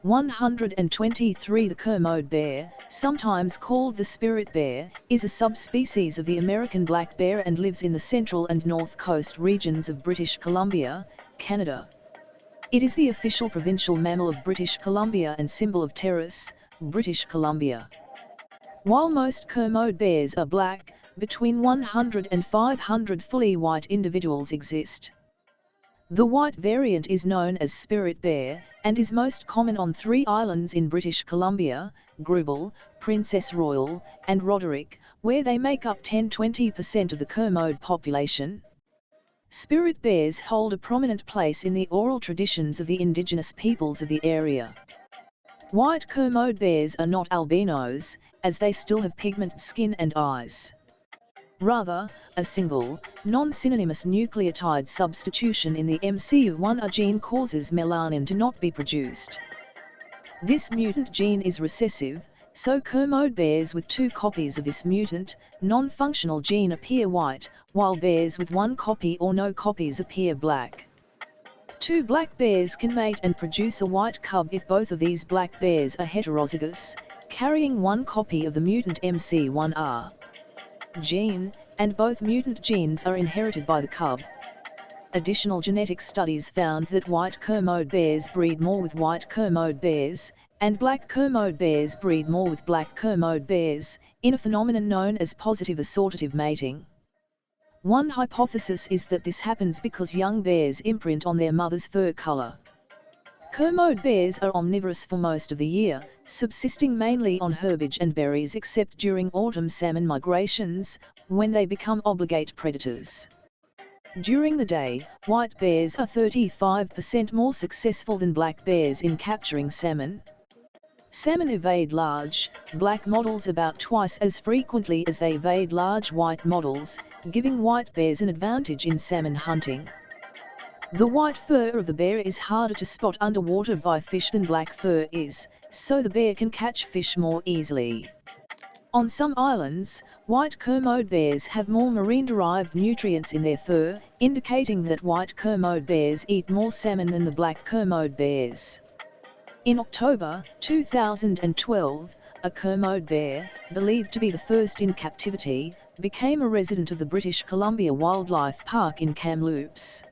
123. The Kermode bear, sometimes called the spirit bear, is a subspecies of the American black bear and lives in the central and north coast regions of British Columbia, Canada. It is the official provincial mammal of British Columbia and symbol of Terrace, British Columbia. While most Kermode bears are black, between 100 and 500 fully white individuals exist. The white variant is known as spirit bear, and is most common on 3 islands in British Columbia, Grubel, Princess Royal, and Roderick, where they make up 10–20% of the Kermode population. Spirit bears hold a prominent place in the oral traditions of the indigenous peoples of the area. White Kermode bears are not albinos, as they still have pigmented skin and eyes. Rather, a single, non-synonymous nucleotide substitution in the MCU1A gene causes melanin to not be produced. This mutant gene is recessive, so Kermode bears with 2 copies of this mutant, non-functional gene appear white, while bears with 1 copy or no copies appear black. 2 black bears can mate and produce a white cub if both of these black bears are heterozygous, carrying 1 copy of the mutant MC1R gene, and both mutant genes are inherited by the cub. Additional genetic studies found that white Kermode bears breed more with white Kermode bears, and black Kermode bears breed more with black Kermode bears, in a phenomenon known as positive assortative mating. One hypothesis is that this happens because young bears imprint on their mother's fur color. Kermode bears are omnivorous for most of the year, subsisting mainly on herbage and berries except during autumn salmon migrations, when they become obligate predators. During the day, white bears are 35% more successful than black bears in capturing salmon. Salmon evade large, black models about twice as frequently as they evade large white models, giving white bears an advantage in salmon hunting. The white fur of the bear is harder to spot underwater by fish than black fur is, so the bear can catch fish more easily. On some islands, white Kermode bears have more marine-derived nutrients in their fur, indicating that white Kermode bears eat more salmon than the black Kermode bears. In October 2012, a Kermode bear, believed to be the first in captivity, became a resident of the British Columbia Wildlife Park in Kamloops.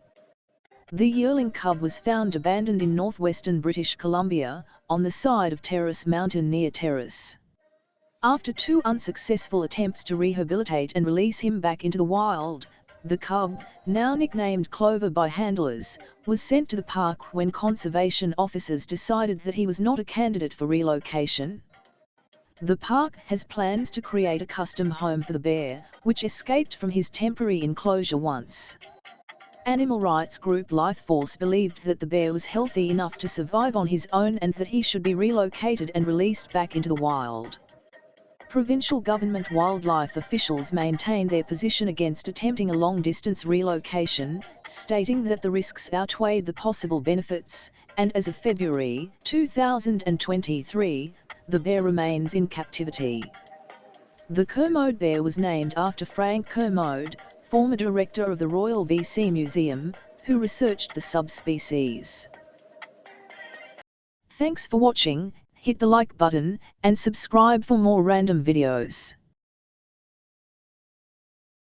The yearling cub was found abandoned in northwestern British Columbia, on the side of Terrace Mountain near Terrace. After 2 unsuccessful attempts to rehabilitate and release him back into the wild, the cub, now nicknamed Clover by handlers, was sent to the park when conservation officers decided that he was not a candidate for relocation. The park has plans to create a custom home for the bear, which escaped from his temporary enclosure once. Animal rights group Lifeforce believed that the bear was healthy enough to survive on his own and that he should be relocated and released back into the wild. Provincial government wildlife officials maintain their position against attempting a long-distance relocation, stating that the risks outweighed the possible benefits, and as of February 2023, the bear remains in captivity. The Kermode bear was named after Frank Kermode, former director of the Royal BC Museum, who researched the subspecies. Thanks for watching, hit the like button, and subscribe for more random videos.